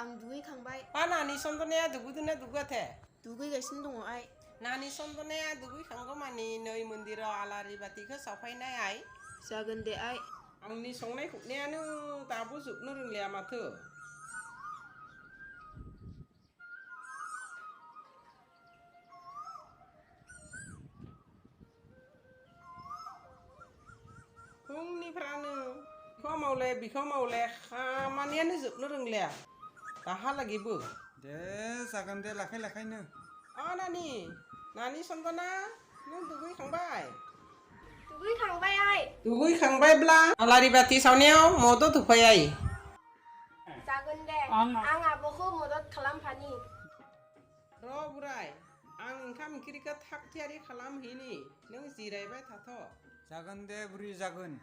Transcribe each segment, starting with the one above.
आं दुगैखांबाय नानि सन्दनाया दुगैदोंना दुगाथे दुगैगासिनो दङ आइ नानि सन्दनाया दुगैखांगौ मानि नै मन्दिराव आलारि बाथिखौ सावफायनाय आइ जागोन दे आइ आंनि संनाय खुरनायानो दाबो जोबनो रोंलिया माथो फुंनिफ्रायनो बिखौ मावले खामानियानो जोबनो रोंलिया दाहालागैबो दे जागोन दे लाखायनो नानि सन्दना नों दुगैखांबाय दुगैखांबाय आइ दुगैखांबायब्ला आलारि बाथि सावनायाव मदद होफै आइ जागोन दे आं आब'खौ मदद खालामफानि र' बुराय आं ओंखाम ओंख्रिखौ थाग थियारि खालामहैनि नों जिरायबाय थाथ' जागोन दे बुरि जागोन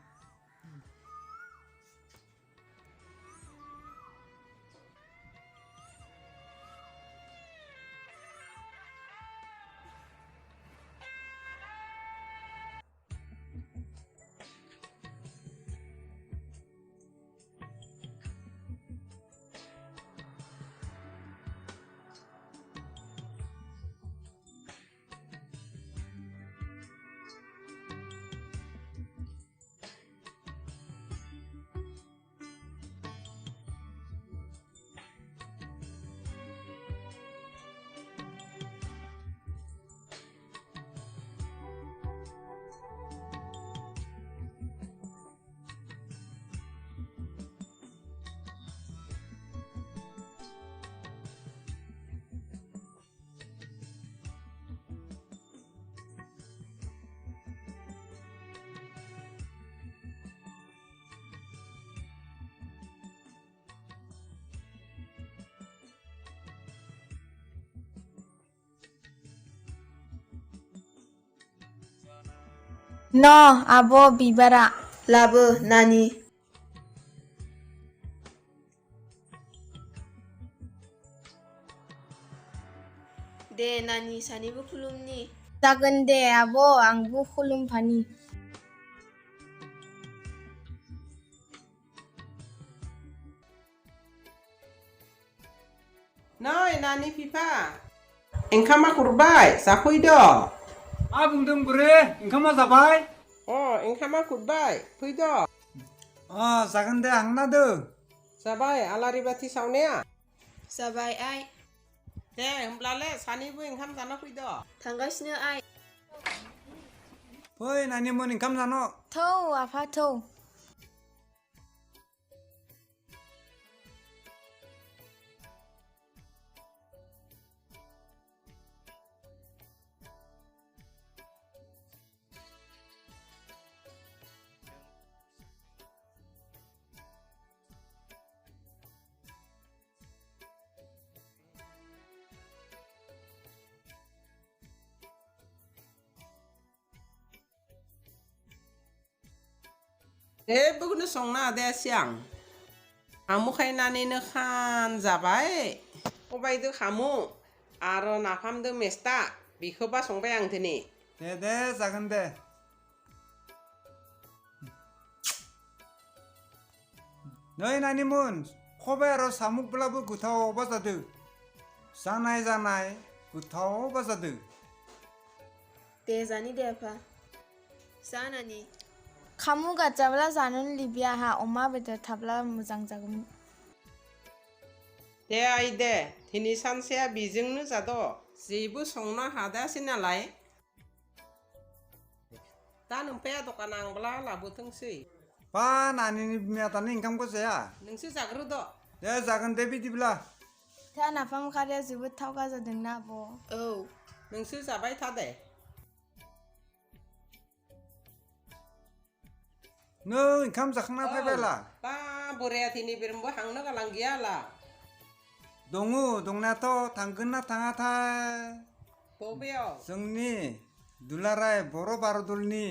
न आब' बिबारा लाबो नानि दे नानि सानैबो खुलुमनि जागोन दे आब' आंबो खुलुमफानि नै नानि बिफा ओंखामा खुरबाय जाफैद' मा बुंदों बुरि ओंखामा जाबाय ओंखामा खुरबाय फैद' जागोन दे आंनादो जाबाय आलारि बाथि सावनाया जाबाय आइ दे होमब्लालाय सानैबो ओंखाम जाना फैद' थांगासिनो आइ फै नानिमोन ओंखाम जानो थौ आफा थौ जेबोखौनो संना दे सिगां खामु खायनानैनो खान जाबाय सबायदो खामु आरो नाफामदो मेस्था बेखौबा संबाय आं दिनै दे जागोन दे नै नानिमोन सबाय आरो सामुकब्लाबो गोथाव बाजादो जानाय गोथाव बाजादो दे जानि दे आफा जा नानि खामु गाजाब्ला जानो लिबिया आहा अमा बेदर थाब्ला मोजां जागौमोन दे आइ दे दिनै सानसेया बेजोंनो जाद' जेबो संनो हादासै नालाय दा नोमफाया दखान आंब्ला लाबोथोंसै बा नानिनि बिमाया दानि ओंखामखौ जाया नोंसो जाग्रोद' दे जागोन दे बिदिब्ला दा नाफाम खारिया जोबोद थावगा जादोंना आब' औ नोंसो जाबाय था दे नों ओंखाम जाखांना फैबायला बा बोराया दिनै बेरमबो हांनो गालां गैयाला दङ दंनायाथ' थांगोन ना थाङाथाय बबेयाव जोंनि दुलाराय बर' बारदलनि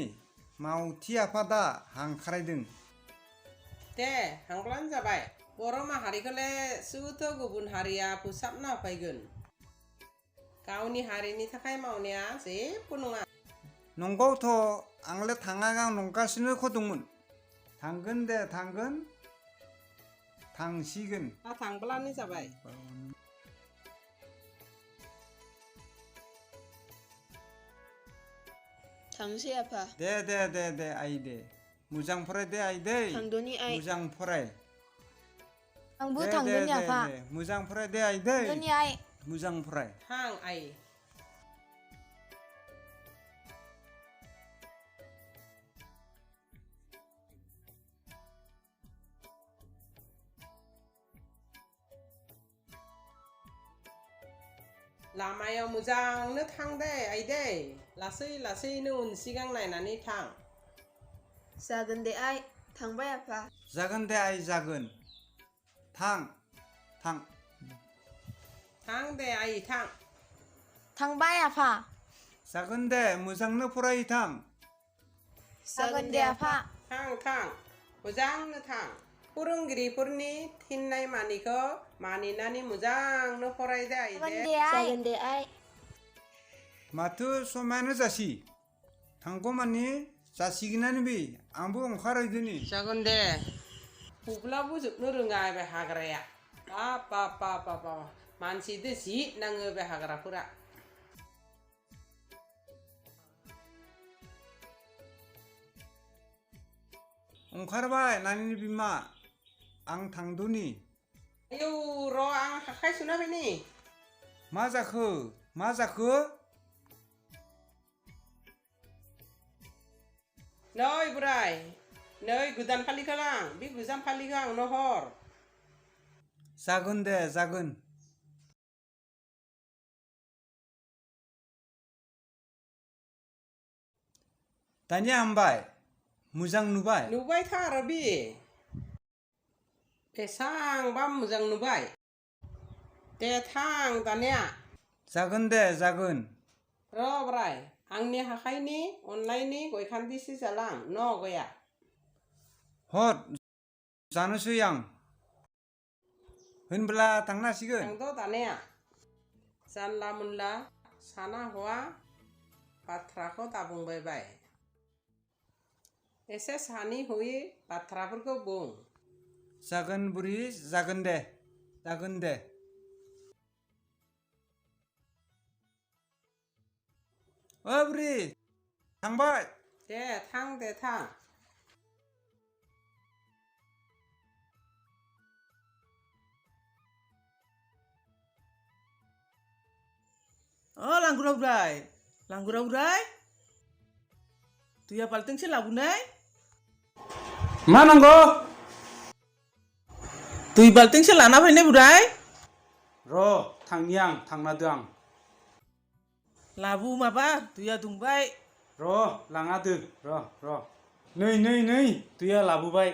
मावथि आफादा हांख्रायदों दे हांब्लानो जाबाय बर' माहारिखौलाय सोरथो गुबुन हारिया फोसाबना होफैगोन गावनि हारिनि थाखाय मावनाया जेबो नङा नंगौथ' आंलाय थाङा नंगासिनो खदंमोन थांगोन दे थांगोन थांसिगोन दा थांब्लानो जाबाय थांसै आफा दे आइ दे मोजां फराय दे आइ दै थांद'नि आइ मोजां फराय आंबो दे थांगोन दे आफा दे मोजां फराय दे आइ दै थांगोन आइ मोजां फराय थां आइ लामायाव मोजांनो थां दे आइ दे लासै लासैनो उन सिगां नायनानै थां जागोन दे आइ थांबाय आफा जागोन दे आइ जागोन थां थां दे आइ थां थांबाय आफा जागोन दे मोजांनो फरायहैथां जागोन दे आफा थां मोजांनो थां फोरोंगिरिफोरनि थिननाय मानिखौ मानिनानै मोजांनो फराय दे आइ जागोन दे दे आइ जागोन दे आइ माथो समायानो जासि थांगौमानि जासिगोनानो बे आंबो ओंखारहैदोनि जागोन दे बुब्लाबो जोबनो रोङा बे हाग्राया बाब मानसिदो जि नाङो बे हाग्राफोरा ओंखारबाय नानिनि बिमा आं थांदोनि आयौ र' आं आखाइ सुना फैनि मा जाखो नै बोराय नै गोदान फालिखौ लां बे गोजाम फालिखौ आंनो हर जागोन दे जागोन दानिया हामबाय मोजां नुबायथा आरो बे बेसांबा मोजां नुबाय दे थां दानिया जागोन दे जागोन र' बोराय आंनि आखाइनि अननायनि गय खान्दिसे जालां न' गया हर जानोसै आं होनब्ला थांनांसिगोन थांद' दानिया जानला मोनला साना हवा बाथ्राखौ दाबुंबाय बाय एसे सानै हयै बाथ्राफोरखौ बुं जागोन बुरि जागोन दे ओ बुरि थांबाय दे थां लांगुरा बुराय तुया बाल्थिंसे लाबोनाय मा नांगौ तुय बाल्थिंसे लाना फैनाय बुराय र' थांनि आं थांना दो आं लाबु माबा तुया दुंबाय र' लाङा दो र' नै दैया लाबोबाय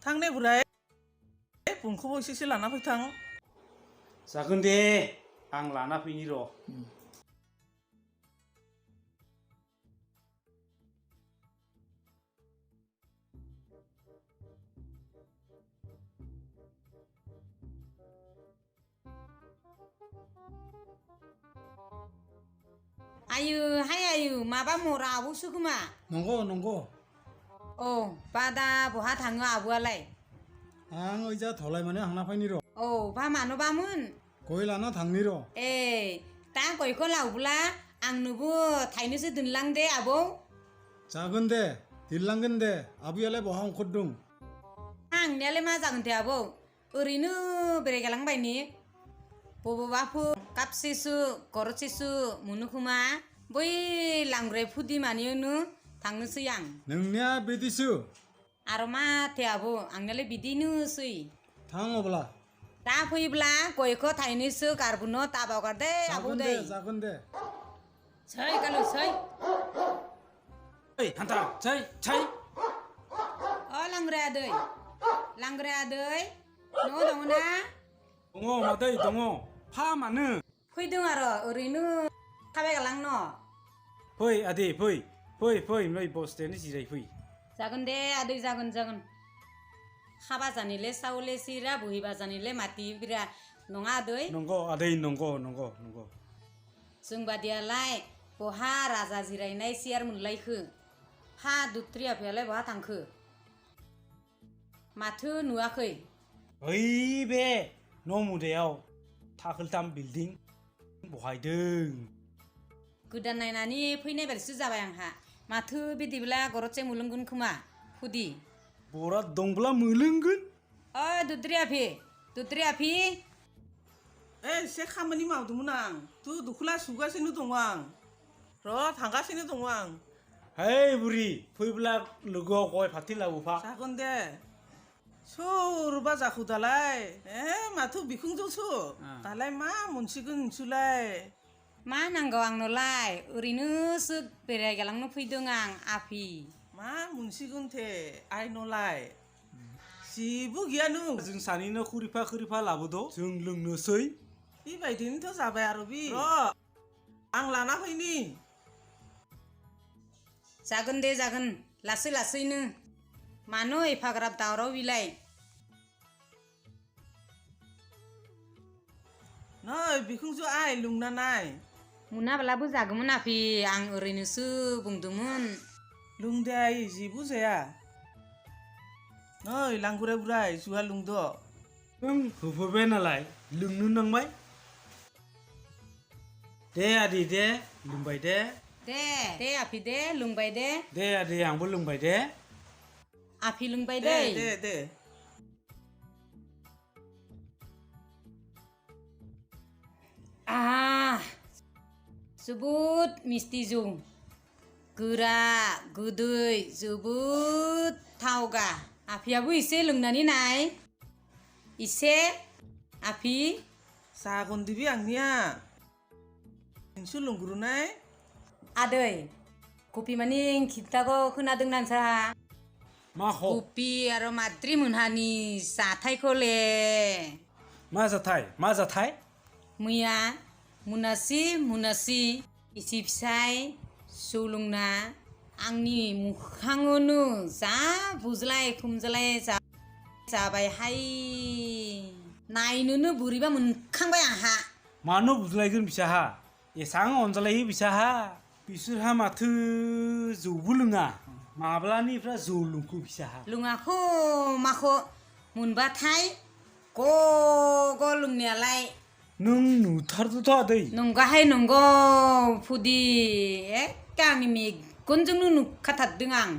थांनाय बुराय बुंखौबो एसेसो लाना फैथां जागोन दे आं लाना फैनि र' आयु माबा मरा आबौसो खोमा नंगौ औ बादा बहा थाङो आबौआलाय आं ओइजा धलाय माने हांना फायनि र' औ बा मानोबामोन गय लाना थांनि र' ए दा गयखौ लावब्ला आंनोबो थाइनैसो दोनलां दे आबौ जागोन दे दिनलांगोन दे आबैयालाय बहा ओंखारदों आंनियालाय मा जागोन दे आबौ ओरैनो बेरायगालांबायनि बबावबाफोर कापसेसो गरसेसो मोनो खोमा बै लांग्राय फुदिमानियावनो थांनोसै आं नोंनिया बिदिसो आरो माथो आबौ आंनियालाय बिदिनोसै थां अब्ला दा फैब्ला गयखौ थाइनैसो गारबोनो ताबावगार दे आबौ दै जागोन दे सै गालु सै ओइ हान्था छै अ लांग्राया दै न' दङ ना दङ मादै दङ फा मानो फैदों आरो ओरैनो थाबायगालां न' फै आदै फै नै बस्थायानो जिराय फै जागोन दे आदै जागोन खाबा जानिले सावले सिरा बहिबा जानिले माति बिरा नङा आदै नंगौ आदै नंगौ जों बादियालाय बहा राजा जिरायनाय सियार मोनलायखो हा दुत्रि आफायालाय बहा थांखो माथो नुवाखै ओइ बे न' मुदायाव थाखोलथाम बिल्डिं बहायदों गोदान नायनानै फैनाय बायदिसो जाबाय आंहा माथो बिदिब्ला गरदसे मोनलोंगोन खोमा फुदि बरा दंब्ला मोलोंगोन ओइ दुत्रि आफि एसे खामानि मावदोंमोन आं तु दख'ला सुगासिनो दङ आं र' थांगासिनो दङ आं है बुरि फैब्ला लोगोआव गय फाथै लाबोफा जागोन दे सोरबा जाखो दालाय माथो बिखुंजोसो दालाय मा मोनसिगोन नोंसोरलाय मा नांगौ आंनोलाय ओरैनोसो बेरायगालांनो फैदों आं आफि मा मोनसिगोन थे आइनलाय जेबो गैयानो जों सानैनो खुरिफा लाबोद' जों लोंनोसै बेबायदिनोथ' जाबाय आरो बि र' आं लाना फैनि जागोन दे जागोन लासै लासैनो मानो एफाग्राब दावराव बिलाय नै बिखुंजो आइ लुंना नाय मोनाब्लाबो जागौमोन आफि आं ओरैनोसो बुंदोंमोन लुंदे आइ जेबो जाया नै लांगुराय बुराय जुहा लुंद' नों होफैबाय नालाय लोंनो नांबाय दे आदै दे लोंबाय दे दे आफि दे लोंबाय दे आदै आंबो लोंबाय दे आफि लोंबाय दे दे दे जोबोद मिस्ति जौ गोरा गोदै जोबोद थावगा आफियाबो एसे लोंनानै नाय एसे आफि जागोन दिबि आंनिया नोंसोर लोंग्रोनाय आदै कपि मानि खिन्थाखौ खोनादों नोंसा माखौ कपि आरो माद्रि मोनहानि जाथायखौले मा जाथाय मैया मुनासि इसे फिसाय जौ लोंना आंनि मोखाङावनो जा बुज्लाय खुमज्लाय जाबायहाय नायनोनो बोरैबा मोनखांबाय आंहा मानो बुज्लायगोन बिसाहा एसां अनज्लायो बिसाहा बिसोरहा माथो जौबो लोङा माब्लानिफ्राय जौ लोंखो बिसाहा लोङाखौ माखौ मोनबाथाय ग लोंनायालाय नों नुथारदोथ' आदै नंगाहाय नंगौ फुदि एखे आंनि मेगनजोंनो नुखाथारदों आं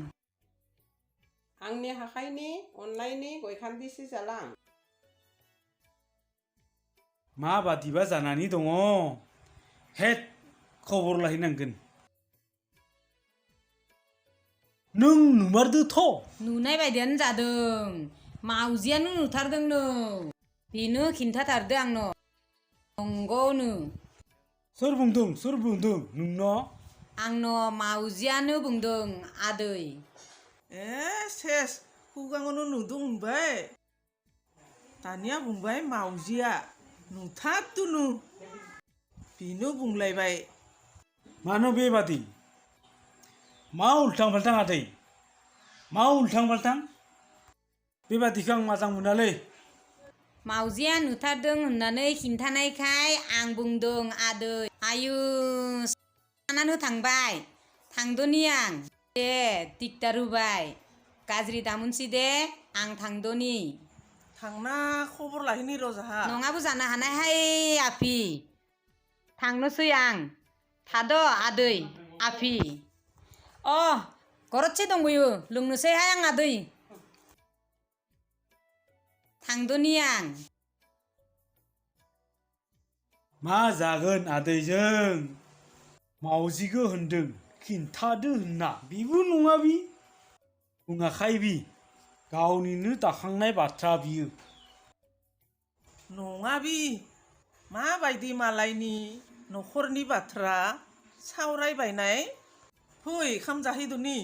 आंनि हाखाइनि अननायनि गयखान्दिसो जालां माबादिबा जानानै दङ हेद खबर लाहैनांगोन नों नुमारदोथ' नुनाय बायदियानो जादों मावजियानो नुथारदोंनो बेनो खिन्थाथारदो आंनो नंगौनो सोर बुंदों नोंनो आंनो मावजियानो बुंदों आदै सेस खुगाङावनो नुदों होनबाय दानिया बुंबाय मावजिया नुथारदोनो बेनो बुंलायबाय मानो बेबादि मा उल्थां फाल्थां आदै मा उल्थां फाल्थां बेबादिखौ आं मोजां मोनालै मावजिया नुथारदों होननानै खिन्थानायखाय आं बुंदों आदै आयु सानानो थांबाय थांदोनि आं दे दिगदार होबाय गाज्रि दामोनसै दे आं थांदोनि थांना खबर लाहैनि र' जाहा नङाबो जानो हानायहाय आफि थांनोसै आं थाद' आदै आफि गरदसे दंबोयो लोंनोसैहाय आं आदै थांदोनि आं मा जागोन आदैजों मावजिखौ होनदों खिन्थादो होनना बेबो नङा बि बुङाखै बि गावनिनो दाखांनाय बाथ्रा बियो नङा बि माबायदि मालायनि न'खरनि बाथ्रा सावरायबायनाय फै खाम जाहैदोनि